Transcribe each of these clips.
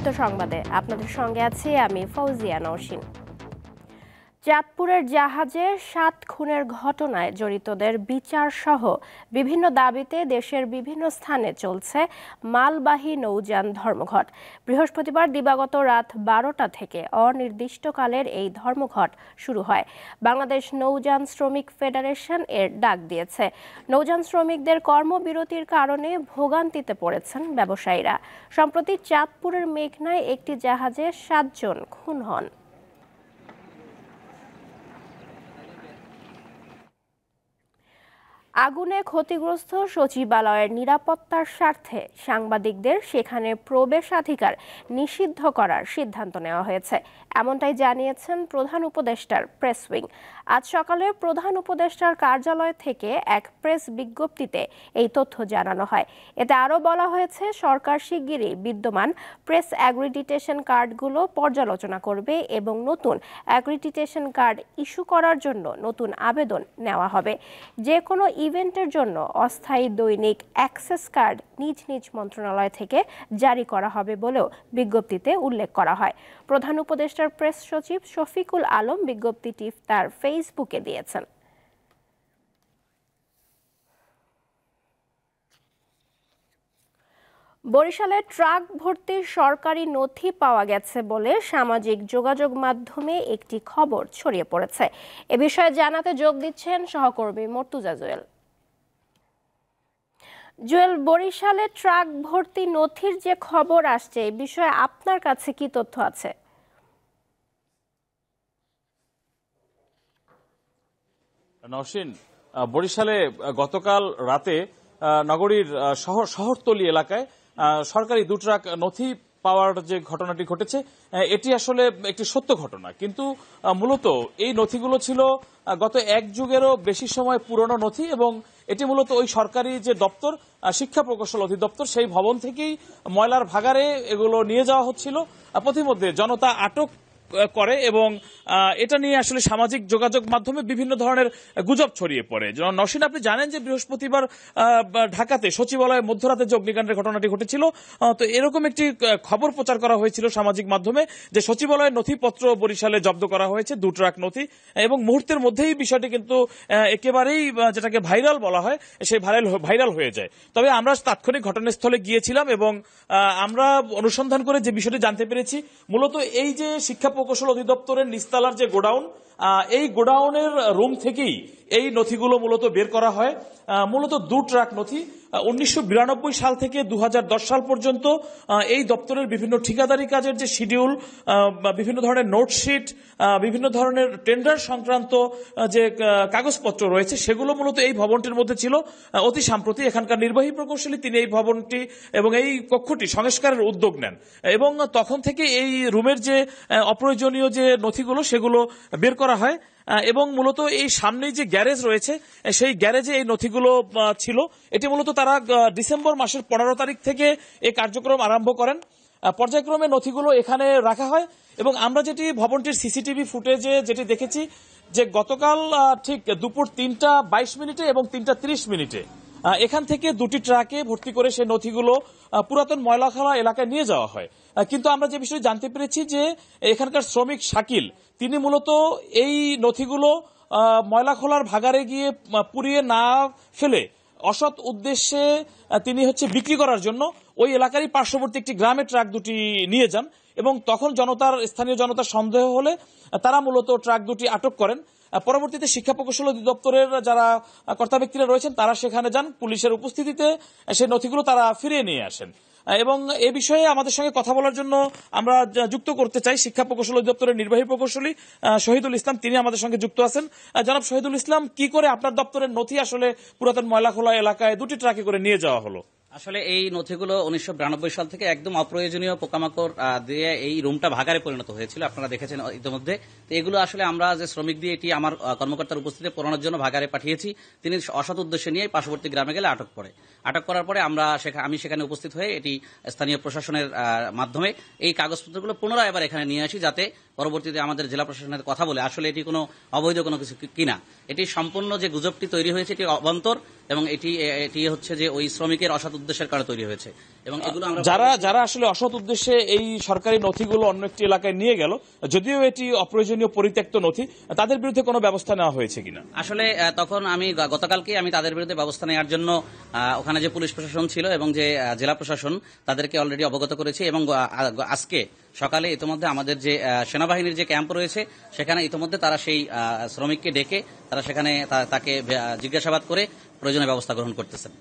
দীপ্ত সংবাদে আপনাদের সঙ্গে আছি আমি ফৌজিয়া নওশিন। চাঁদপুরের জাহাজে ৭ খুনের ঘটনায় জড়িতদের বিচার সহ বিভিন্ন দাবিতে দেশের বিভিন্ন স্থানে চলছে মালবাহী নৌযান ধর্মঘট। বৃহস্পতিবার দিবাগত রাত ১২টা থেকে অনির্দিষ্টকালের এই ধর্মঘট শুরু হয়। বাংলাদেশ নৌযান শ্রমিক ফেডারেশন এর ডাক দিয়েছে। নৌযান শ্রমিকদের কর্মবিরতির কারণে ভোগান্তিতে পড়েছেন ব্যবসায়ীরা। সম্প্রতি চাঁদপুরের মেঘনায় একটি জাহাজে ৭ জন খুন হন। আগুনে ক্ষতিগ্রস্ত সচিবালয়ের নিরাপত্তার স্বার্থে সাংবাদিকদের সেখানে প্রবেশাধিকার নিষিদ্ধ করার সিদ্ধান্ত নেওয়া হয়েছে, এমনটাই জানিয়েছেন প্রধান উপদেষ্টার প্রেস উইং। আজ সকালে প্রধান উপদেষ্টার কার্যালয় থেকে এক প্রেস বিজ্ঞপ্তিতে এই তথ্য জানানো হয়। এতে আরও বলা হয়েছে, সরকার শিগগিরই বিদ্যমান প্রেস অ্যাক্রিডিটেশন কার্ডগুলো পর্যালোচনা করবে এবং নতুন অ্যাক্রিডিটেশন কার্ড ইস্যু করার জন্য নতুন আবেদন নেওয়া হবে। যে কোনো ইভেন্টের জন্য অস্থায়ী দৈনিক অ্যাক্সেস কার্ড নিজ নিজ মন্ত্রণালয় থেকে জারি করা হবে বলেও বিজ্ঞপ্তিতে উল্লেখ করা হয়। প্রধান উপদেষ্টার প্রেস সচিব শফিকুল আলম বিজ্ঞপ্তিটি তার ফেসবুকে দিয়েছেন। বরিশালে ট্রাক ভর্তি সরকারি নথি পাওয়া গেছে বলে সামাজিক যোগাযোগ মাধ্যমে একটি খবর ছড়িয়ে পড়েছে। এ বিষয়ে জানাতে যোগ দিচ্ছেন সহকর্মী মর্তুজা জুয়েল। জুয়েল, বরিশালে ট্রাক ভর্তি নথির যে খবর আসছে, এই বিষয়ে আপনার কাছে কি তথ্য আছে? নওশিন, বরিশালে গতকাল রাতে নগরীর শহরতলি এলাকায় সরকারি 2 ট্রাক নথি পাওয়ার যে ঘটনাটি ঘটেছে, এটি আসলে একটি সত্য ঘটনা। কিন্তু মূলত এই নথিগুলো ছিল গত 1 যুগেরও বেশি সময় পুরনো নথি এবং এটি মূলত ওই সরকারি যে দপ্তর, শিক্ষা প্রকৌশল অধিদপ্তর, সেই ভবন থেকেই ময়লার ভাগাড়ে এগুলো নিয়ে যাওয়া হচ্ছিল। প্রতিমধ্যে জনতা আটক করে এবং এটা নিয়ে আসলে সামাজিক যোগাযোগ মাধ্যমে বিভিন্ন ধরনের গুজব ছড়িয়ে পড়ে। নওশিন, আপনি জানেন যে বৃহস্পতিবার ঢাকাতে সচিবালয়ে মধ্যরাতে যে অগ্নিকাণ্ডের ঘটনাটি ঘটেছিল, তো এরকম একটি খবর প্রচার করা হয়েছিল সামাজিক মাধ্যমে যে সচিবালয়ের নথিপত্র বরিশালে জব্দ করা হয়েছে, 2 ট্রাক নথি, এবং মুহূর্তের মধ্যেই বিষয়টি কিন্তু একেবারেই যেটাকে ভাইরাল বলা হয়, সেই ভাইরাল হয়ে যায়। তবে আমরা তাৎক্ষণিক ঘটনাস্থলে গিয়েছিলাম এবং আমরা অনুসন্ধান করে যে বিষয়টি জানতে পেরেছি, মূলত এই যে শিক্ষা প্রকৌশল অধিদপ্তরের নিস্তালার যে গোডাউন, এই গোডাউনের রুম থেকেই এই নথিগুলো মূলত বের করা হয়। মূলত 2 ট্রাক নথি 1992 সাল থেকে 2010 সাল পর্যন্ত এই দপ্তরের বিভিন্ন ঠিকাদারি কাজের যে শিডিউল, বিভিন্ন ধরনের নোটশিট, বিভিন্ন ধরনের টেন্ডার সংক্রান্ত যে কাগজপত্র রয়েছে, সেগুলো মূলত এই ভবনটির মধ্যে ছিল। অতি সম্প্রতি এখানকার নির্বাহী প্রকৌশলী তিনি এই ভবনটি এবং এই কক্ষটি সংস্কারের উদ্যোগ নেন এবং তখন থেকে এই রুমের যে অপ্রয়োজনীয় যে নথিগুলো সেগুলো বের করা হয় এবং মূলত এই সামনেই যে গ্যারেজ রয়েছে, সেই গ্যারেজে এই নথিগুলো ছিল। এটি মূলত তারা ডিসেম্বর মাসের 15 তারিখ থেকে এই কার্যক্রম আরম্ভ করেন। পর্যায়ক্রমে নথিগুলো এখানে রাখা হয় এবং আমরা যেটি ভবনটির সিসিটিভি ফুটেজে যেটি দেখেছি, যে গতকাল ঠিক দুপুর 3:22 এবং 3:30 এখান থেকে 2টি ট্রাকে ভর্তি করে সেই নথিগুলো পুরাতন ময়লাখলা এলাকায় নিয়ে যাওয়া হয়। কিন্তু আমরা যে বিষয়ে জানতে পেরেছি যে এখানকার শ্রমিক শাকিল, তিনি মূলত এই নথিগুলো ময়লাখলার ভাগাড়ে গিয়ে পুড়িয়ে না ফেলে অসৎ উদ্দেশ্যে তিনি বিক্রি করার জন্য ওই এলাকারই পার্শ্ববর্তী একটি গ্রামে ট্রাক 2টি নিয়ে যান এবং তখন স্থানীয় জনতার সন্দেহ হলে তারা মূলত ট্রাক 2টি আটক করেন। পরবর্তীতে শিক্ষা প্রকৌশল অধিদপ্তরের যারা কর্তা ব্যক্তিরা রয়েছেন তারা সেখানে যান, পুলিশের উপস্থিতিতে সেই নথিগুলো তারা ফিরিয়ে নিয়ে আসেন এবং এ বিষয়ে আমাদের সঙ্গে কথা বলার জন্য আমরা যুক্ত করতে চাই শিক্ষা প্রকৌশল অধিদপ্তরের নির্বাহী প্রকৌশলী শহীদুল ইসলাম, তিনি আমাদের সঙ্গে যুক্ত আছেন। জনাব শহীদুল ইসলাম, কি করে আপনার দপ্তরের নথি আসলে পুরাতন ময়লাখোলা এলাকায় 2টি ট্রাকে করে নিয়ে যাওয়া হলো? আসলে এই নথিগুলো 1992 সাল থেকে একদম অপ্রয়োজনীয় পোকামাকড় দিয়ে এই রুমটা ভাগাড়ে পরিণত হয়েছিল, আপনারা দেখেছেন ইতিমধ্যে। তো এগুলো আসলে আমরা যে শ্রমিক দিয়ে এটি আমার কর্মকর্তার উপস্থিতিতে পোড়ানোর জন্য ভাগাড়ে পাঠিয়েছি, তিনি অসৎ উদ্দেশ্যে নিয়ে পার্শ্ববর্তী গ্রামে গেলে আটক করার পরে আমি সেখানে উপস্থিত হয়ে এটি স্থানীয় প্রশাসনের মাধ্যমে এই কাগজপত্রগুলো পুনরায় এবার এখানে নিয়ে আসি, যাতে পরবর্তীতে আমাদের জেলা প্রশাসনের কথা বলে আসলে এটি কোনো অবৈধ কোনো কিছু কিনা। এটি সম্পূর্ণ যে গুজবটি তৈরি হয়েছে এটি অবান্তর এবং এটি হচ্ছে যে ওই শ্রমিকের অসৎ উদ্দেশ্যের কারণে তৈরি হয়েছে এবং এগুলো আমরা যারা আসলে অসৎ উদ্দেশ্যে এই সরকারি নথিগুলো অন্য একটি এলাকায় নিয়ে গেল, যদিও এটি অপ্রয়োজনীয় পরিত্যক্ত নথি, তাদের বিরুদ্ধে কোনো ব্যবস্থা নেওয়া হয়েছে কিনা? আসলে তখন আমি গতকালকে আমি তাদের বিরুদ্ধে ব্যবস্থা নেওয়ার জন্য ওখানে যে পুলিশ প্রশাসন ছিল এবং যে জেলা প্রশাসন তাদেরকে অলরেডি অবগত করেছি এবং আজকে সকালে ইতিমধ্যে আমাদের যে সেনাবাহিনীর যে ক্যাম্প রয়েছে সেখানে ইতিমধ্যে তারা সেই শ্রমিককে ডেকে তারা সেখানে তাকে জিজ্ঞাসাবাদ করে প্রয়োজনীয় ব্যবস্থা গ্রহণ করতেছেন।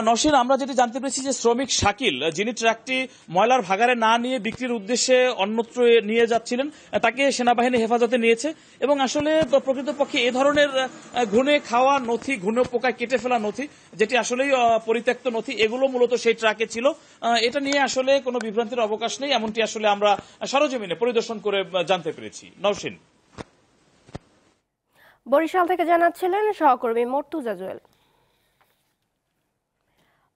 নওশীন, আমরা যেটি জানতে পেরেছি যে শ্রমিক শাকিল, যিনি ট্রাকটি ময়লার ভাগারে না নিয়ে বিক্রির উদ্দেশ্যে অন্যত্র নিয়ে যাচ্ছিলেন, তাকে সেনাবাহিনী হেফাজতে নিয়েছে এবং আসলে প্রকৃতপক্ষে এ ধরনের ঘুণে খাওয়া নথি, ঘুণে পোকায় কেটে ফেলা নথি, যেটি আসলেই পরিত্যক্ত নথি, এগুলো মূলত সেই ট্রাকে ছিল। এটা নিয়ে আসলে কোনো বিভ্রান্তির অবকাশ নেই, এমনটি আসলে আমরা সরজমিনে পরিদর্শন করে জানতে পেরেছি। নওশীন, বরিশাল থেকে জানাচ্ছিলেন সহকর্মী মর্তুজা জুয়েল।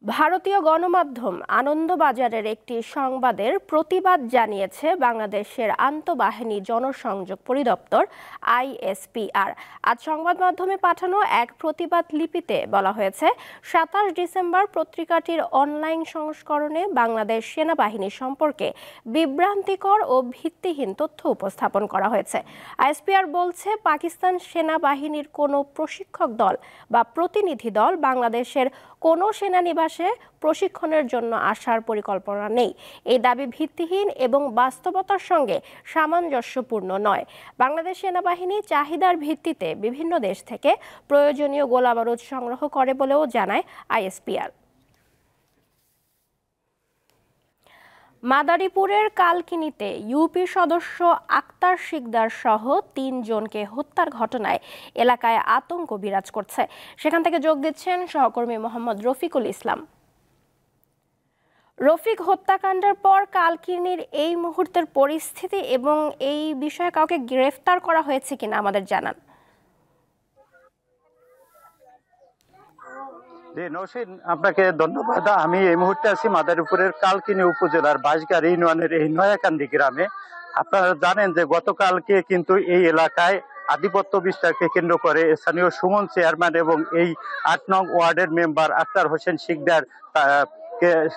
ভারতীয় গণমাধ্যম আনন্দবাজারের একটি সংবাদের প্রতিবাদ জানিয়েছে বাংলাদেশের আন্তঃবাহিনী জনসংযোগ পরিদপ্তর ISPR। আজ সংবাদ মাধ্যমে পাঠানো এক প্রতিবাদ লিপিতে বলা হয়েছে, 27 ডিসেম্বর পত্রিকাটির অনলাইন সংস্করণে বাংলাদেশ সেনাবাহিনী সম্পর্কে বিভ্রান্তিকর ও ভিত্তিহীন তথ্য উপস্থাপন করা হয়েছে। ISPR বলছে, পাকিস্তান সেনাবাহিনীর কোনো প্রশিক্ষক দল বা প্রতিনিধি দল বাংলাদেশের কোনো সেনানিবাসে প্রশিক্ষণের জন্য আসার পরিকল্পনা নেই। এই দাবি ভিত্তিহীন এবং বাস্তবতার সঙ্গে সামঞ্জস্যপূর্ণ নয়। বাংলাদেশ সেনাবাহিনী চাহিদার ভিত্তিতে বিভিন্ন দেশ থেকে প্রয়োজনীয় গোলাবারুদ সংগ্রহ করে বলেও জানায় ISPR। মাদারীপুরের কালকিনিতে ইউপি সদস্য আক্তার শিকদার সহ 3 জনকে হত্যার ঘটনায় এলাকায় আতঙ্ক বিরাজ করছে। সেখান থেকে যোগ দিচ্ছেন সহকর্মী মোহাম্মদ রফিকুল ইসলাম। রফিক, হত্যাকাণ্ডের পর কালকিনির এই মুহূর্তের পরিস্থিতি এবং এই বিষয়ে কাউকে গ্রেফতার করা হয়েছে কিনা আমাদের জানান। জি নওশীন, আপনাকে ধন্যবাদ। আমি এই মুহূর্তে আছি মাদারীপুরের কালকিনি উপজেলার বাঁশগাড় ইউনিয়নের এই নয়াকান্দি গ্রামে। আপনারা জানেন যে গতকালকে কিন্তু এই এলাকায় আধিপত্য বিস্তারকে কেন্দ্র করে স্থানীয় সুমন চেয়ারম্যান এবং এই 8 নং ওয়ার্ডের মেম্বার আক্তার হোসেন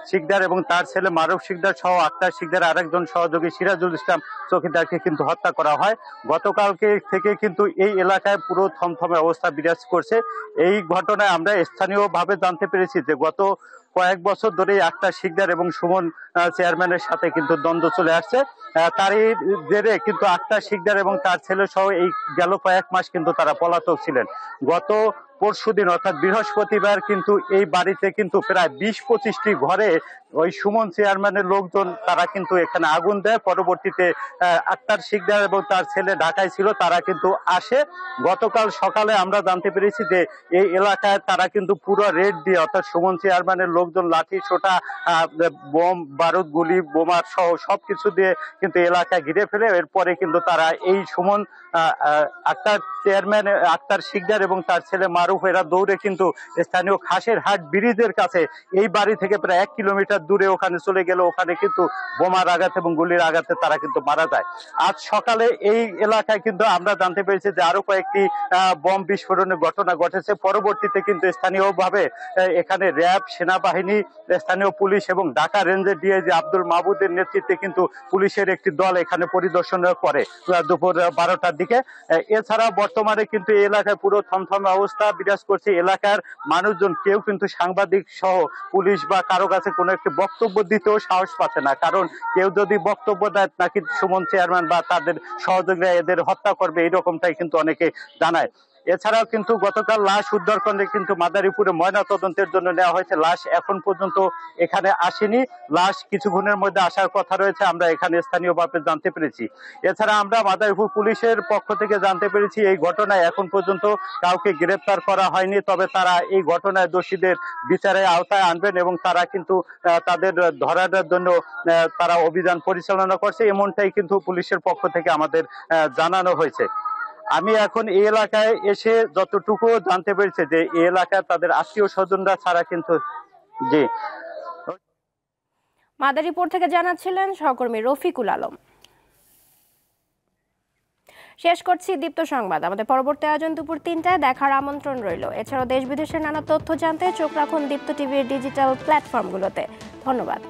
শিকদার এবং তার ছেলে মারুফ শিকদার সহ আক্তার শিকদার আরেকজন সহযোগী সিরাজুল ইসলাম চৌকিদারকে কিন্তু হত্যা করা হয়। গতকালকে থেকে কিন্তু এই এলাকায় পুরো থমথমে অবস্থা বিরাজ করছে। এই ঘটনায় আমরা স্থানীয়ভাবে জানতে পেরেছি যে গত কয়েক বছর ধরে আক্তার শিকদার এবং সুমন চেয়ারম্যানের সাথে কিন্তু দ্বন্দ্ব চলে আসছে। তারই জেরে কিন্তু আক্তার শিকদার এবং তার ছেলে সহ এই গেল কয়েক মাস কিন্তু তারা পলাতক ছিলেন। গত পরশুদিন অর্থাৎ বৃহস্পতিবার কিন্তু এই বাড়িতে কিন্তু প্রায় 20-25টি ঘরে ওই সুমন চেয়ারম্যানের লোকজন তারা কিন্তু এখানে আগুন দেয়। পরবর্তীতে আক্তার শিকদার এবং তার ছেলে ঢাকায় ছিল, তারা কিন্তু আসে। গতকাল সকালে আমরা জানতে পেরেছি যে এই এলাকায় তারা কিন্তু পুরো রেড দিয়ে অর্থাৎ সুমন চেয়ারম্যানের লোকজন লাঠি সোটা বোম বারুদ গুলি বোমার সহ সবকিছু দিয়ে কিন্তু এলাকায় ঘিরে ফেলে। এরপরে কিন্তু তারা এই সুমন আক্তার চেয়ারম্যান আক্তার শিকদার এবং তার ছেলে মারুফ এরা দৌড়ে কিন্তু স্থানীয় খাসের হাট ব্রিজের কাছে এই বাড়ি থেকে প্রায় 1 কিলোমিটার দূরে ওখানে চলে গেল। ওখানে কিন্তু বোমার আঘাত এবং গুলির আঘাতে তারা কিন্তু মারা যায়। আজ সকালে এই এলাকায় কিন্তু আমরা জানতে পেরেছি যে আরো কয়েকটি বোম বিস্ফোরণের ঘটনা ঘটেছে। পরবর্তীতে কিন্তু স্থানীয়ভাবে এখানে র্যাব, সেনাবাহিনী, স্থানীয় পুলিশ এবং ঢাকা রেঞ্জের ডিআইজি আব্দুল মাহবুদের নেতৃত্বে কিন্তু পুলিশের একটি দল এখানে পরিদর্শন করে দুপুর 12টার দিকে। এছাড়া বর্তমানে কিন্তু এই এলাকায় পুরো থমথমে অবস্থা বিরাজ করছে। এলাকার মানুষজন কেউ কিন্তু সাংবাদিক সহ পুলিশ বা কারো কাছে কোনো একটি বক্তব্য দিতেও সাহস পাচ্ছে না, কারণ কেউ যদি বক্তব্য দেয় নাকি সুমন চেয়ারম্যান বা তাদের সহযোগীরা এদের হত্যা করবে, এইরকমটাই কিন্তু অনেকে জানায়। এছাড়াও কিন্তু গতকাল লাশ উদ্ধার করে কিন্তু মাদারীপুরে ময়না তদন্তের জন্য নেওয়া হয়েছে। লাশ এখন পর্যন্ত এখানে আসেনি, লাশ কিছুক্ষণের মধ্যে আসার কথা রয়েছে, আমরা এখানে স্থানীয়ভাবে জানতে পেরেছি। এছাড়া আমরা মাদারীপুর পুলিশের পক্ষ থেকে জানতে পেরেছি এই ঘটনায় এখন পর্যন্ত কাউকে গ্রেফতার করা হয়নি, তবে তারা এই ঘটনায় দোষীদের বিচারের আওতায় আনবেন এবং তারা কিন্তু তাদের ধরার জন্য তারা অভিযান পরিচালনা করছে, এমনটাই কিন্তু পুলিশের পক্ষ থেকে আমাদের জানানো হয়েছে। আমি এখন এই এলাকায় এসে যতটুকু জানতে পেরেছি যে এই এলাকায় তাদের আত্মীয় স্বজনরা ছাড়া কিন্তু জি। মাদারীপুর থেকে জানাচ্ছিলেন সহকর্মী রফিকুল আলম। শেষ করছি দীপ্ত সংবাদ। আমাদের পরবর্তী আয়োজন দুপুর 3টায় দেখার আমন্ত্রণ রইল। এছাড়াও দেশ বিদেশের নানা তথ্য জানতে চোখ রাখুন দীপ্ত টিভির ডিজিটাল প্ল্যাটফর্মগুলোতে। ধন্যবাদ।